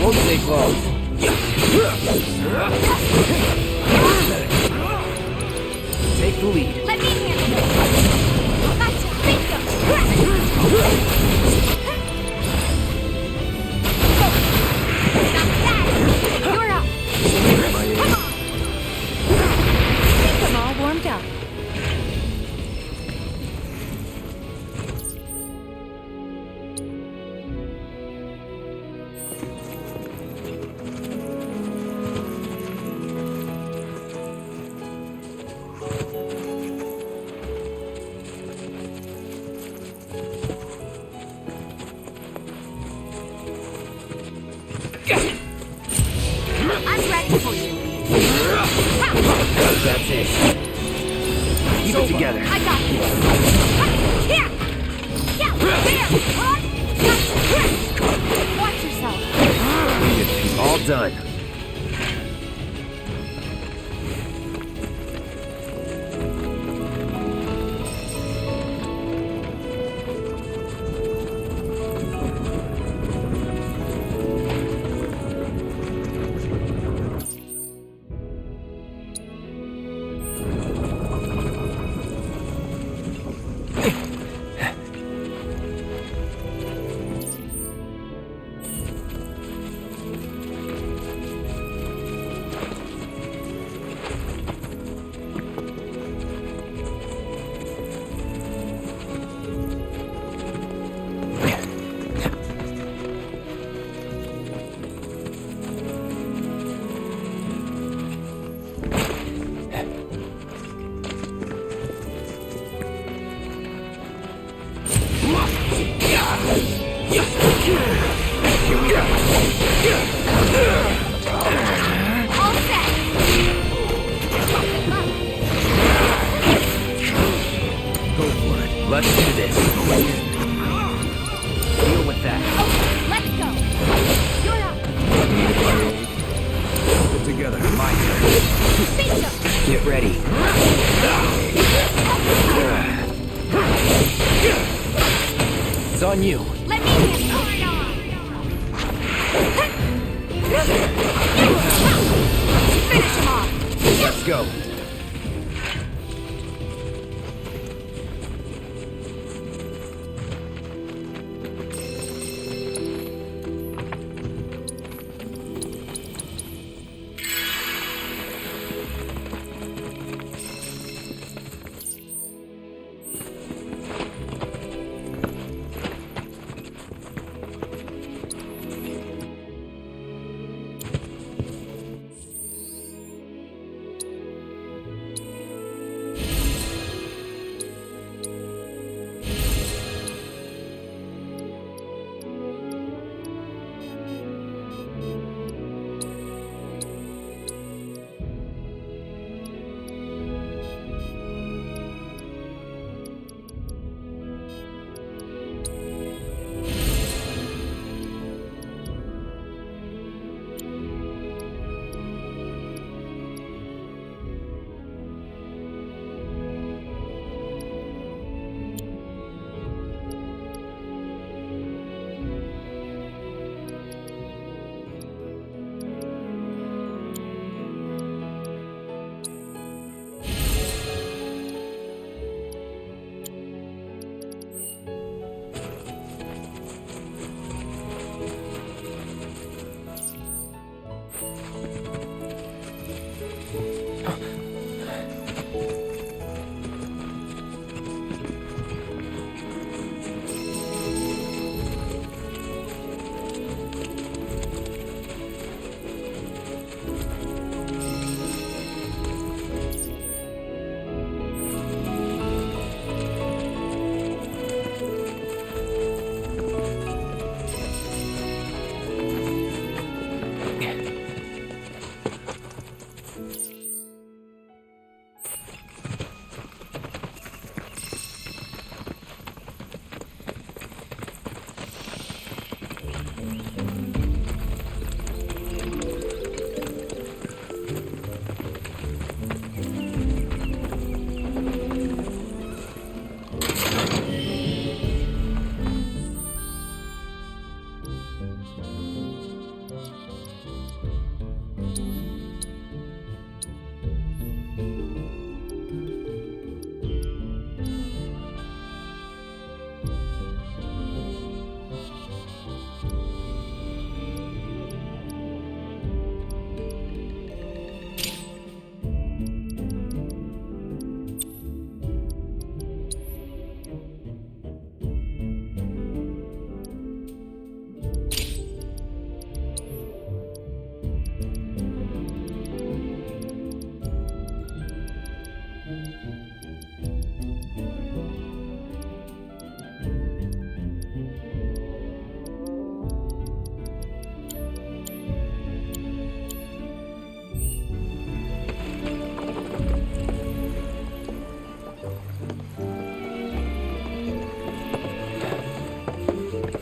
Won't take long. Take the lead. Let me handle it. Gotcha. Bingo. Not bad. You're up. Come on. Think I'm all warmed up. I'm ready for you. That's it. Keep it together. I got you. Here. Yeah. There. Watch yourself. All done. All set. Go for it. Let's do this. Deal with that. Okay, let's go. You're up. Put together. My turn. Bingo. Get ready. It's on you. Let me handle it. Finish him off. Let's go.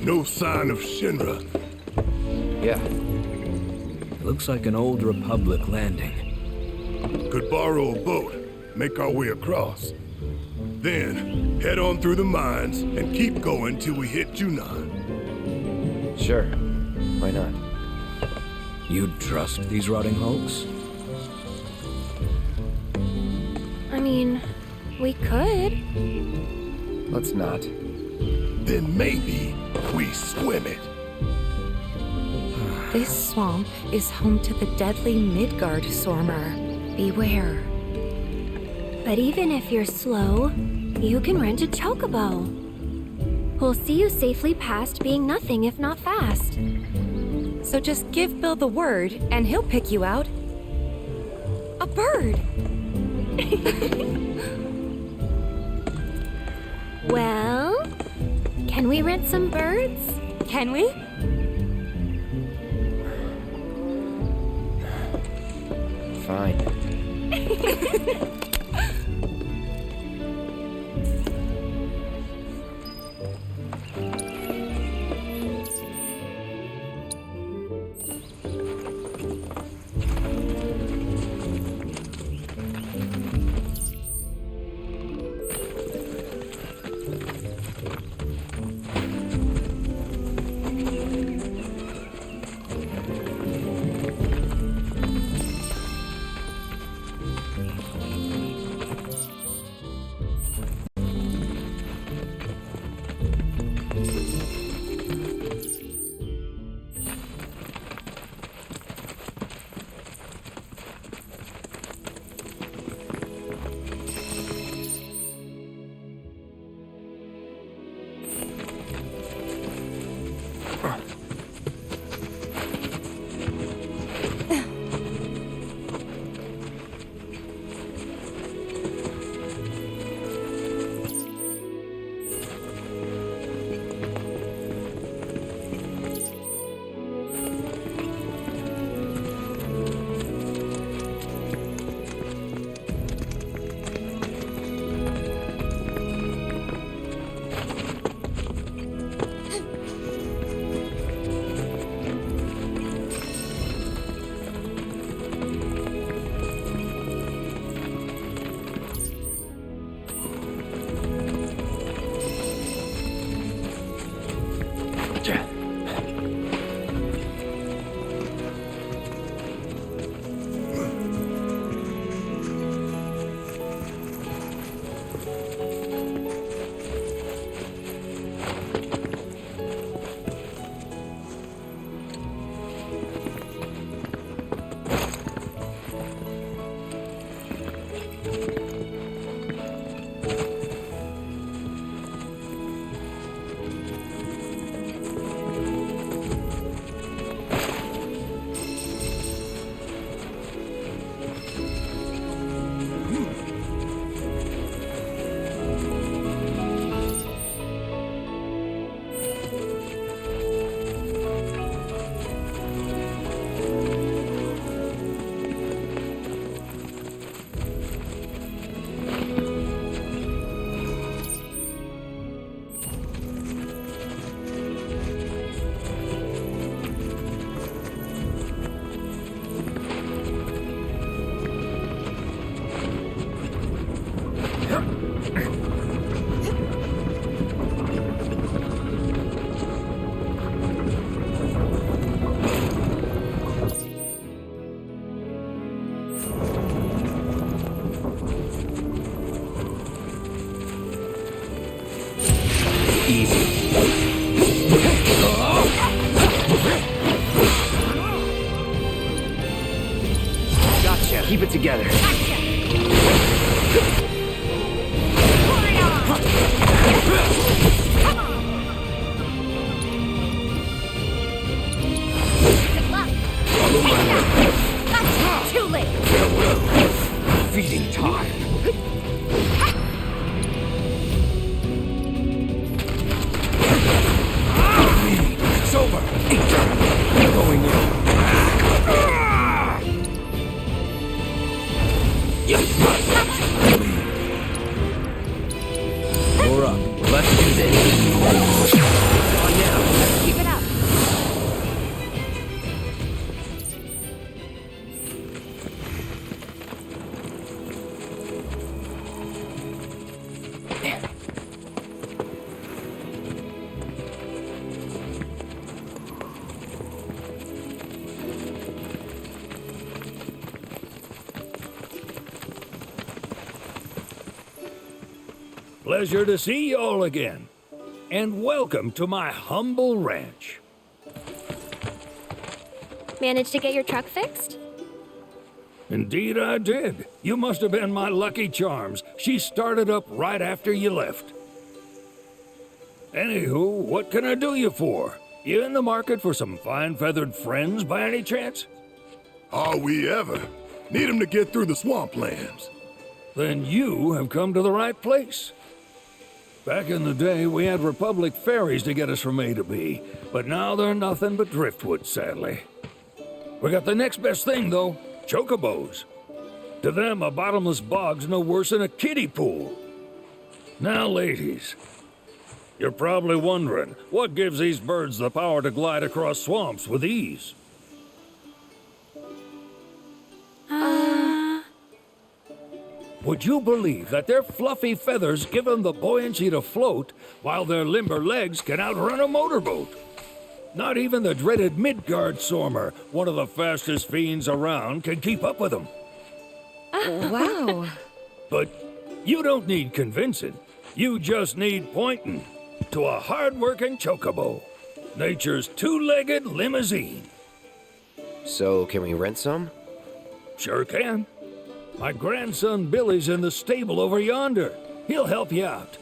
No sign of Shinra. Yeah. Looks like an old Republic landing. Could borrow a boat, make our way across. Then, head on through the mines and keep going till we hit Junon. Sure. Why not? You'd trust these rotting hulks? I mean, we could. Let's not. Then maybe we swim it. This swamp is home to the deadly Midgard Sormer. Beware. But even if you're slow, you can rent a chocobo. We'll see you safely past being nothing if not fast. So just give Bill the word, and he'll pick you out. A bird! Well, can we rent some birds? Can we? Fine. Keep it together. Too late. Feeding time. It's over. Going in. Pleasure to see y'all again. And welcome to my humble ranch. Managed to get your truck fixed? Indeed I did. You must have been my lucky charms. She started up right after you left. Anywho, what can I do you for? You in the market for some fine-feathered friends by any chance? Are we ever? Need 'em to get through the swamplands. Then you have come to the right place. Back in the day, we had Republic ferries to get us from A to B, but now they're nothing but driftwood, sadly. We got the next best thing, though, chocobos. To them, a bottomless bog's no worse than a kiddie pool. Now, ladies, you're probably wondering, what gives these birds the power to glide across swamps with ease? Would you believe that their fluffy feathers give them the buoyancy to float, while their limber legs can outrun a motorboat? Not even the dreaded Midgard Sormer, one of the fastest fiends around, can keep up with them. Wow. But you don't need convincing. You just need pointing to a hard-working chocobo. Nature's two-legged limousine. So, can we rent some? Sure can. My grandson Billy's in the stable over yonder. He'll help you out.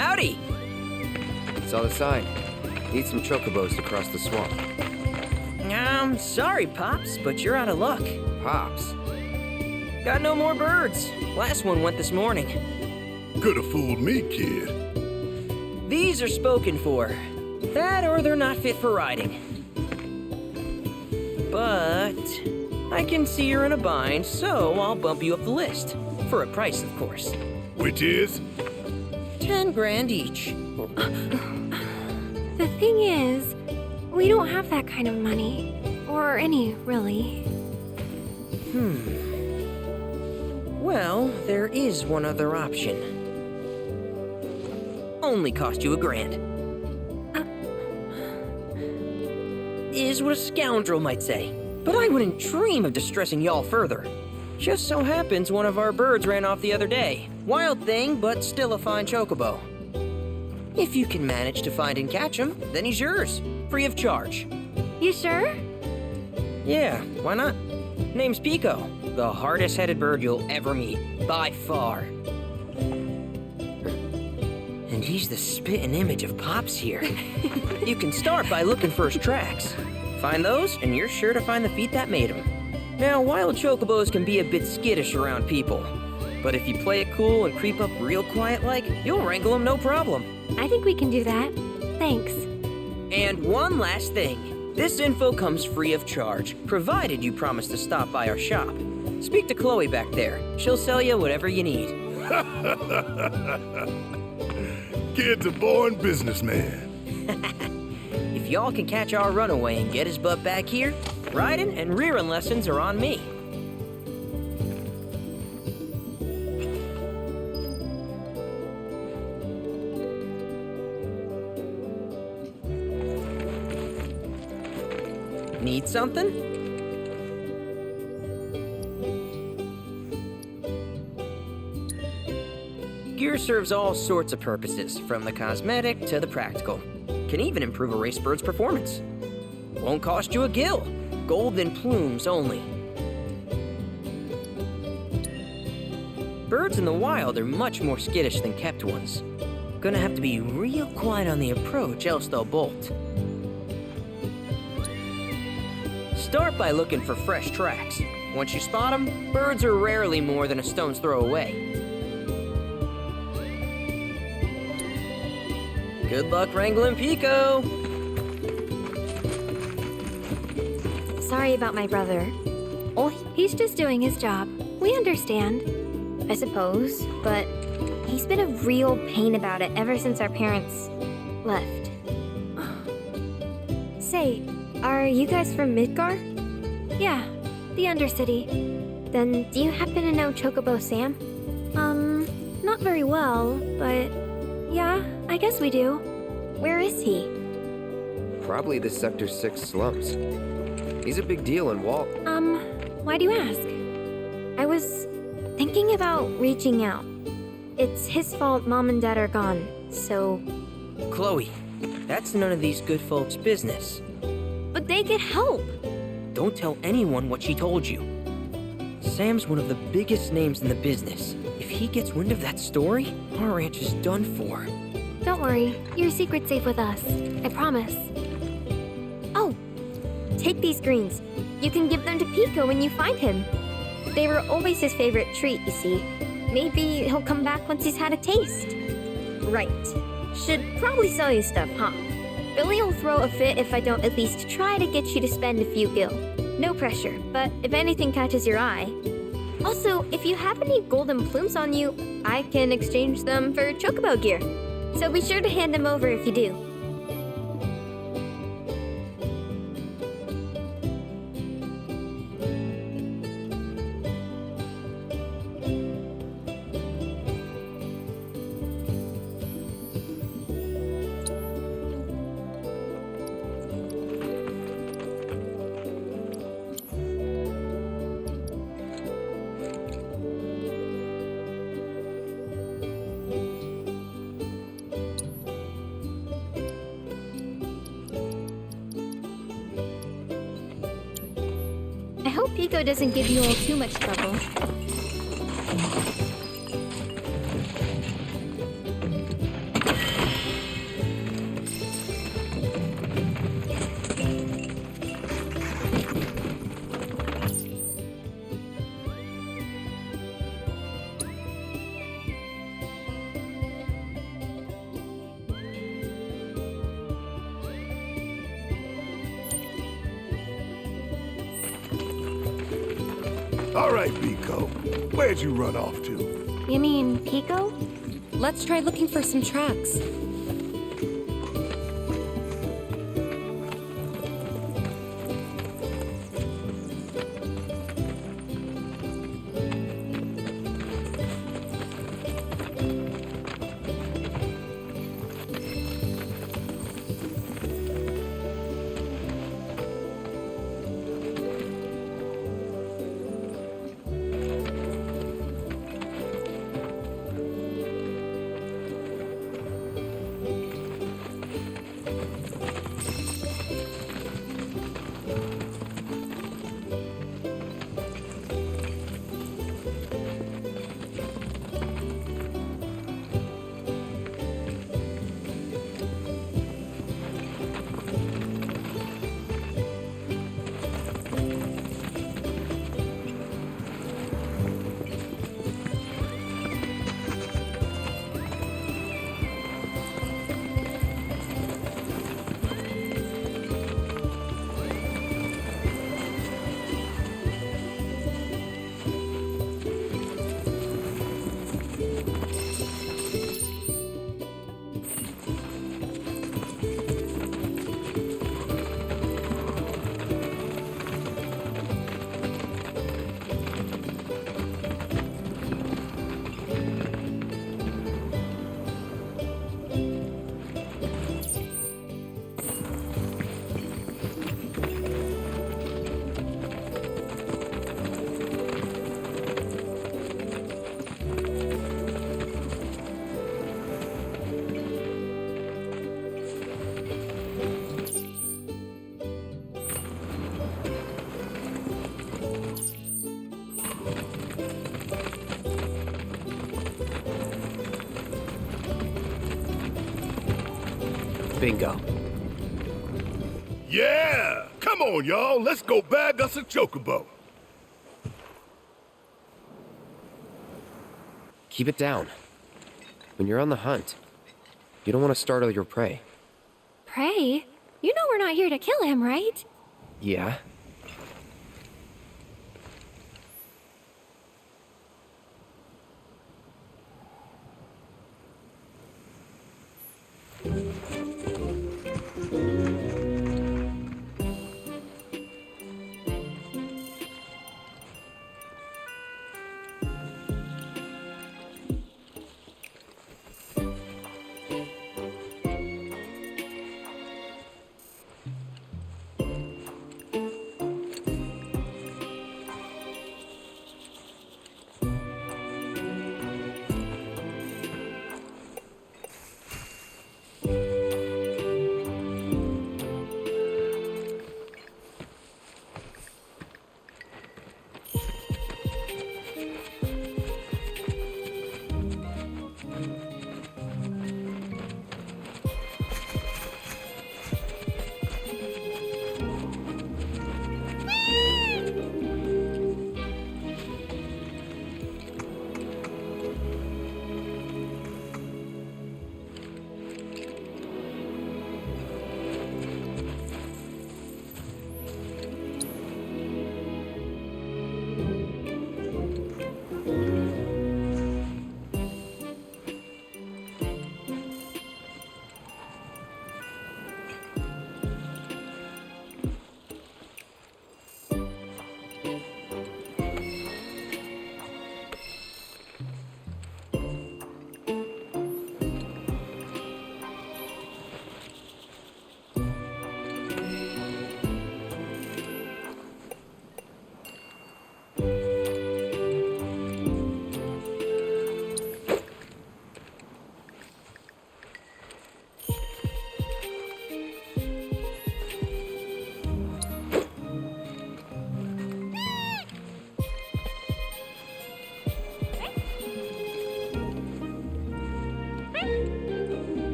Howdy! Saw the sign. Need some chocobos to cross the swamp. I'm sorry, Pops, but you're out of luck. Pops. Got no more birds. Last one went this morning. Could have fooled me, kid. These are spoken for. That or they're not fit for riding. But I can see you're in a bind, so I'll bump you up the list. For a price, of course. Which is? 10 grand each. The thing is, we don't have that kind of money. Or any, really. Well, there is one other option. Only cost you $1,000. Is what a scoundrel might say. But I wouldn't dream of distressing y'all further. Just so happens one of our birds ran off the other day. Wild thing, but still a fine chocobo. If you can manage to find and catch him, then he's yours. Free of charge. You sure? Yeah, why not? Name's Pico. The hardest-headed bird you'll ever meet. By far. And he's the spitting image of Pops here. You can start by looking for his tracks. Find those, and you're sure to find the feet that made him. Now, wild chocobos can be a bit skittish around people. But if you play it cool and creep up real quiet-like, you'll wrangle them no problem. I think we can do that. Thanks. And one last thing. This info comes free of charge, provided you promise to stop by our shop. Speak to Chloe back there. She'll sell you whatever you need. Kid's a born businessman. If y'all can catch our runaway and get his butt back here, riding and rearing lessons are on me. Need something? Gear serves all sorts of purposes, from the cosmetic to the practical. Can even improve a race bird's performance. Won't cost you a gill. Golden plumes only. Birds in the wild are much more skittish than kept ones. Gonna have to be real quiet on the approach, else they'll bolt. Start by looking for fresh tracks. Once you spot them, birds are rarely more than a stone's throw away. Good luck wrangling Pico! Sorry about my brother. Oh, he's just doing his job. We understand. I suppose, but he's been a real pain about it ever since our parents left. Say, are you guys from Midgar? Yeah, the Undercity. Then do you happen to know Chocobo Sam? Not very well, but yeah, I guess we do. Where is he? Probably the Sector 6 slums. He's a big deal in Walt. Why do you ask? I was thinking about reaching out. It's his fault Mom and Dad are gone, so... Chloe, that's none of these good folks' business. But they get help! Don't tell anyone what she told you. Sam's one of the biggest names in the business. If he gets wind of that story, our ranch is done for. Don't worry, your secret's safe with us. I promise. Oh, take these greens. You can give them to Pico when you find him. They were always his favorite treat, you see. Maybe he'll come back once he's had a taste. Right. Should probably sell you stuff, huh? Billy will throw a fit if I don't at least try to get you to spend a few gil. No pressure, but if anything catches your eye. Also, if you have any golden plumes on you, I can exchange them for chocobo gear. So be sure to hand them over if you do. I hope Pico doesn't give you all too much trouble. All right, Pico. Where'd you run off to? You mean Pico? Let's try looking for some tracks. Bingo. Yeah! Come on, y'all. Let's go bag us a chocobo. Keep it down. When you're on the hunt, you don't want to startle your prey. Prey? You know we're not here to kill him, right? Yeah?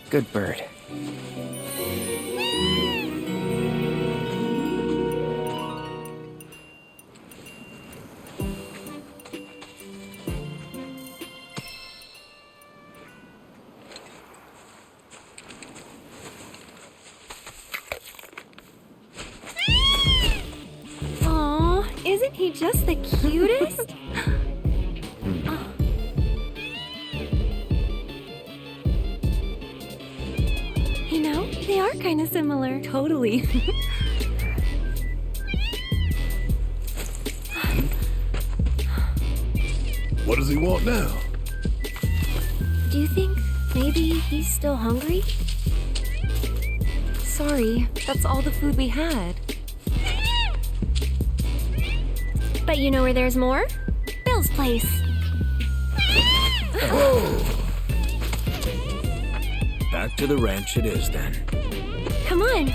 Good bird. Aw, isn't he just the cutest? You know, they are kind of similar. Totally. What does he want now? Do you think maybe he's still hungry? Sorry, that's all the food we had. But you know where there's more? Bill's place. Back to the ranch it is then. Come on.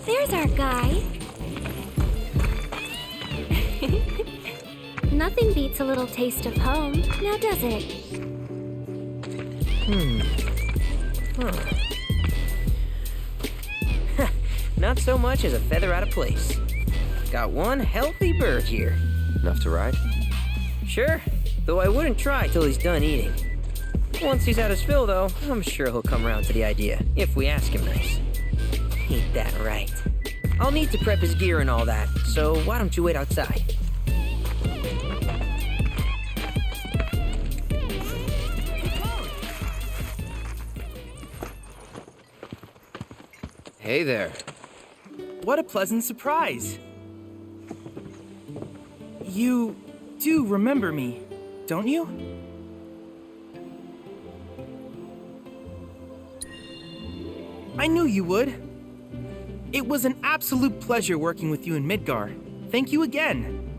There's our guy. Nothing beats a little taste of home, now does it? Not so much as a feather out of place. Got one healthy bird here. Enough to ride? Sure, though I wouldn't try till he's done eating. Once he's had his fill, though, I'm sure he'll come around to the idea, if we ask him nice. Ain't that right? I'll need to prep his gear and all that, so why don't you wait outside? Hey there. What a pleasant surprise. You do remember me, don't you? I knew you would. It was an absolute pleasure working with you in Midgar. Thank you again.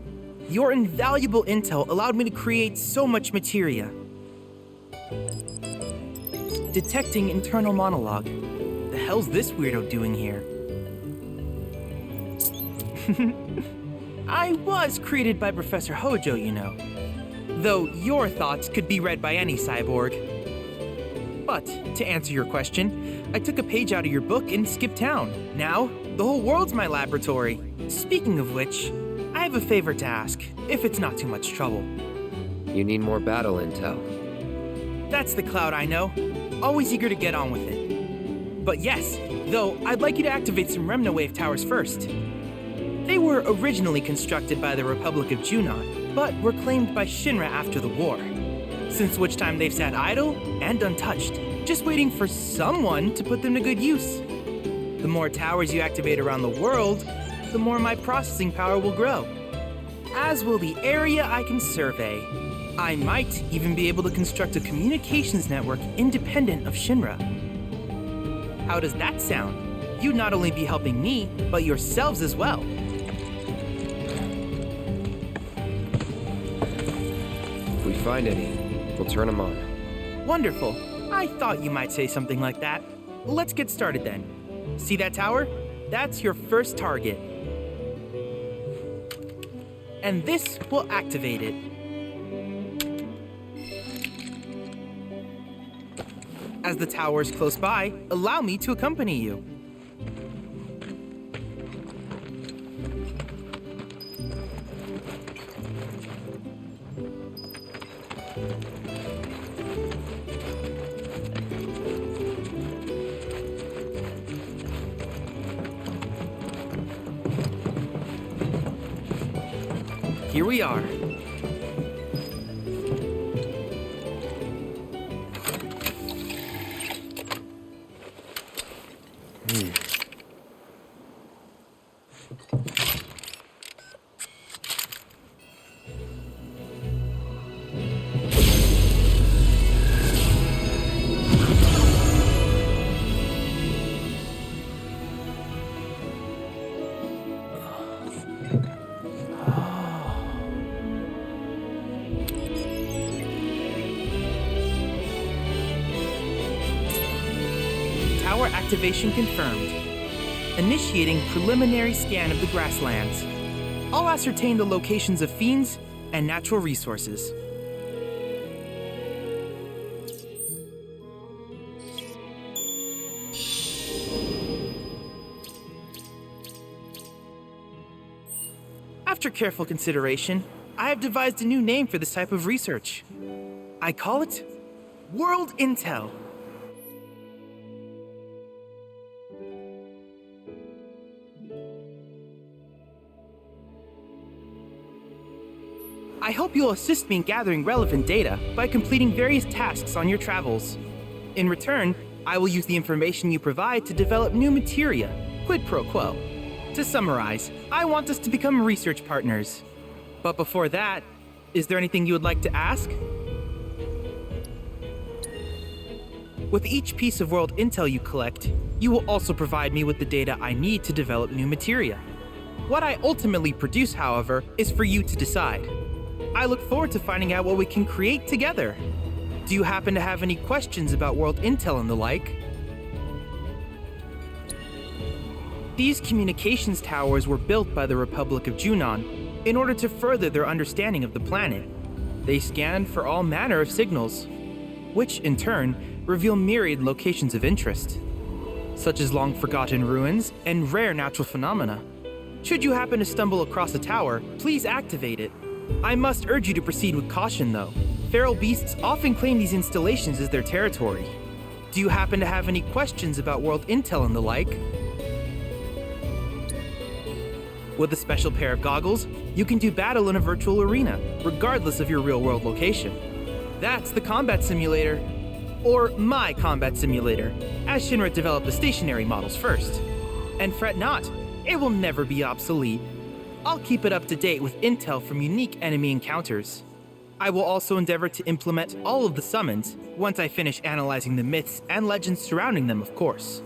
Your invaluable intel allowed me to create so much materia. Detecting internal monologue. The hell's this weirdo doing here? I was created by Professor Hojo, you know. Though your thoughts could be read by any cyborg. But, to answer your question, I took a page out of your book and skipped town. Now, the whole world's my laboratory. Speaking of which, I have a favor to ask, if it's not too much trouble. You need more battle intel. That's the Cloud I know. Always eager to get on with it. But yes, though, I'd like you to activate some Remna Wave towers first. They were originally constructed by the Republic of Junon, but were claimed by Shinra after the war. Since which time they've sat idle and untouched, just waiting for someone to put them to good use. The more towers you activate around the world, the more my processing power will grow. As will the area I can survey. I might even be able to construct a communications network independent of Shinra. How does that sound? You'd not only be helping me, but yourselves as well. If we find any, we'll turn them on. Wonderful. I thought you might say something like that. Let's get started then. See that tower? That's your first target. And this will activate it. As the tower is close by, allow me to accompany you. Here we are. Tower activation confirmed. Initiating preliminary scan of the grasslands. I'll ascertain the locations of fiends and natural resources. After careful consideration, I have devised a new name for this type of research. I call it World Intel. I hope you'll assist me in gathering relevant data by completing various tasks on your travels. In return, I will use the information you provide to develop new materia, quid pro quo. To summarize, I want us to become research partners. But before that, is there anything you would like to ask? With each piece of world intel you collect, you will also provide me with the data I need to develop new materia. What I ultimately produce, however, is for you to decide. I look forward to finding out what we can create together. Do you happen to have any questions about world intel and the like? These communications towers were built by the Republic of Junon in order to further their understanding of the planet. They scan for all manner of signals, which in turn reveal myriad locations of interest, such as long-forgotten ruins and rare natural phenomena. Should you happen to stumble across a tower, please activate it. I must urge you to proceed with caution, though. Feral beasts often claim these installations as their territory. Do you happen to have any questions about world intel and the like? With a special pair of goggles, you can do battle in a virtual arena, regardless of your real-world location. That's the combat simulator. Or my combat simulator, as Shinra developed the stationary models first. And fret not, it will never be obsolete. I'll keep it up to date with intel from unique enemy encounters. I will also endeavor to implement all of the summons once I finish analyzing the myths and legends surrounding them, of course.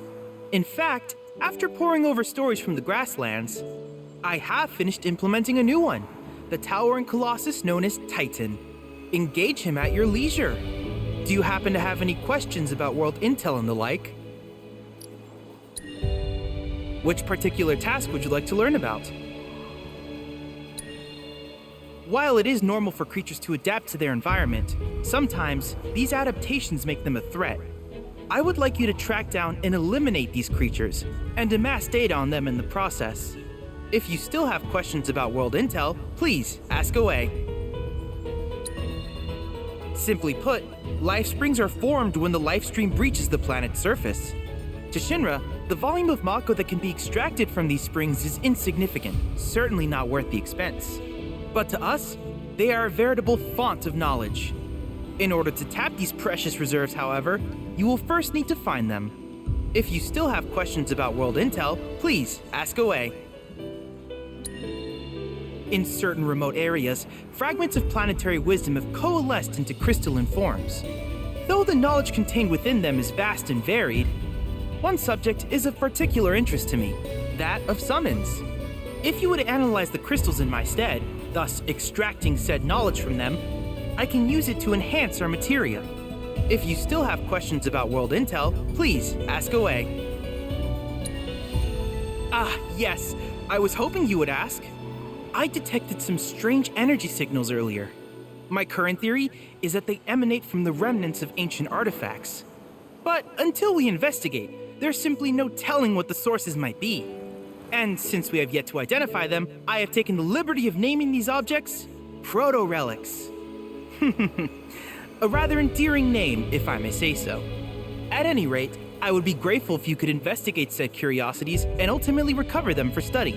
In fact, after poring over stories from the grasslands, I have finished implementing a new one, the towering colossus known as Titan. Engage him at your leisure. Do you happen to have any questions about world intel and the like? Which particular task would you like to learn about? While it is normal for creatures to adapt to their environment, sometimes these adaptations make them a threat. I would like you to track down and eliminate these creatures, and amass data on them in the process. If you still have questions about world intel, please ask away. Simply put, life springs are formed when the life stream breaches the planet's surface. To Shinra, the volume of Mako that can be extracted from these springs is insignificant, certainly not worth the expense. But to us, they are a veritable font of knowledge. In order to tap these precious reserves, however, you will first need to find them. If you still have questions about world intel, please ask away. In certain remote areas, fragments of planetary wisdom have coalesced into crystalline forms. Though the knowledge contained within them is vast and varied, one subject is of particular interest to me, that of summons. If you would analyze the crystals in my stead, thus extracting said knowledge from them, I can use it to enhance our materia. If you still have questions about world intel, please ask away. Ah, yes, I was hoping you would ask. I detected some strange energy signals earlier. My current theory is that they emanate from the remnants of ancient artifacts. But until we investigate, there's simply no telling what the sources might be. And since we have yet to identify them, I have taken the liberty of naming these objects proto-relics. A rather endearing name, if I may say so. At any rate, I would be grateful if you could investigate said curiosities and ultimately recover them for study.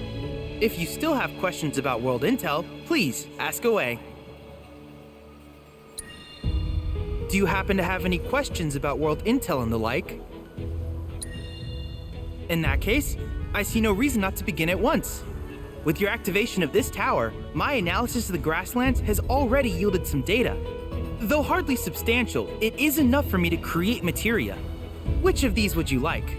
If you still have questions about world intel, please ask away. Do you happen to have any questions about world intel and the like? In that case, I see no reason not to begin at once. With your activation of this tower, my analysis of the grasslands has already yielded some data. Though hardly substantial, it is enough for me to create materia. Which of these would you like?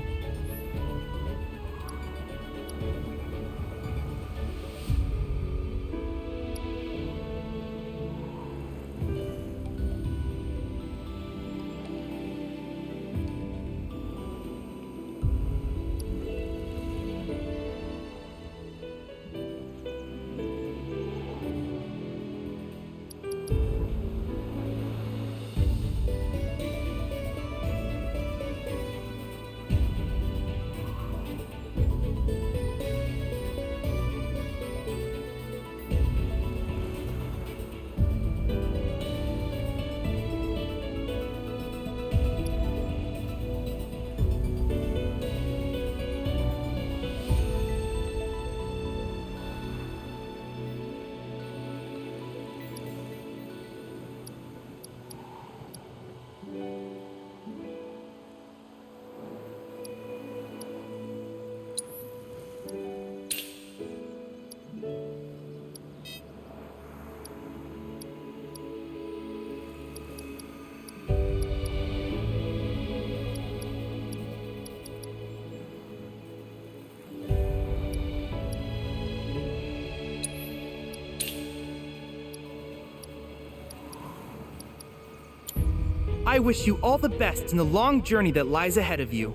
I wish you all the best in the long journey that lies ahead of you.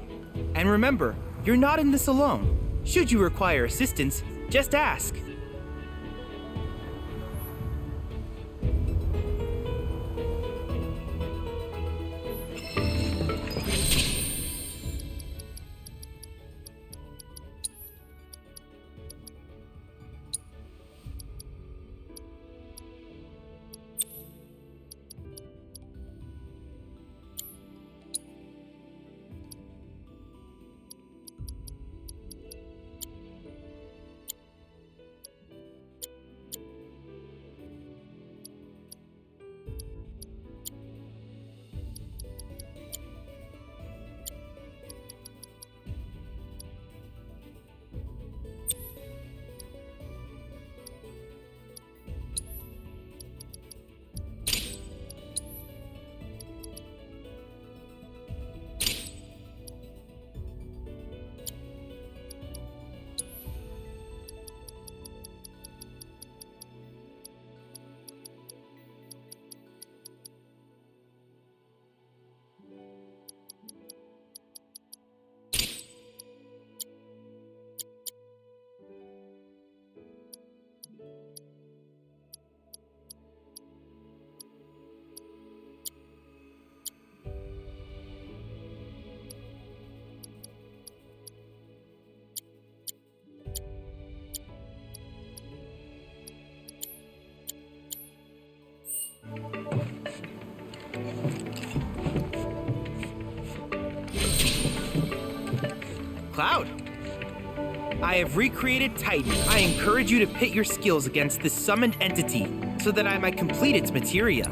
And remember, you're not in this alone. Should you require assistance, just ask. Cloud! I have recreated Titan. I encourage you to pit your skills against this summoned entity so that I might complete its materia.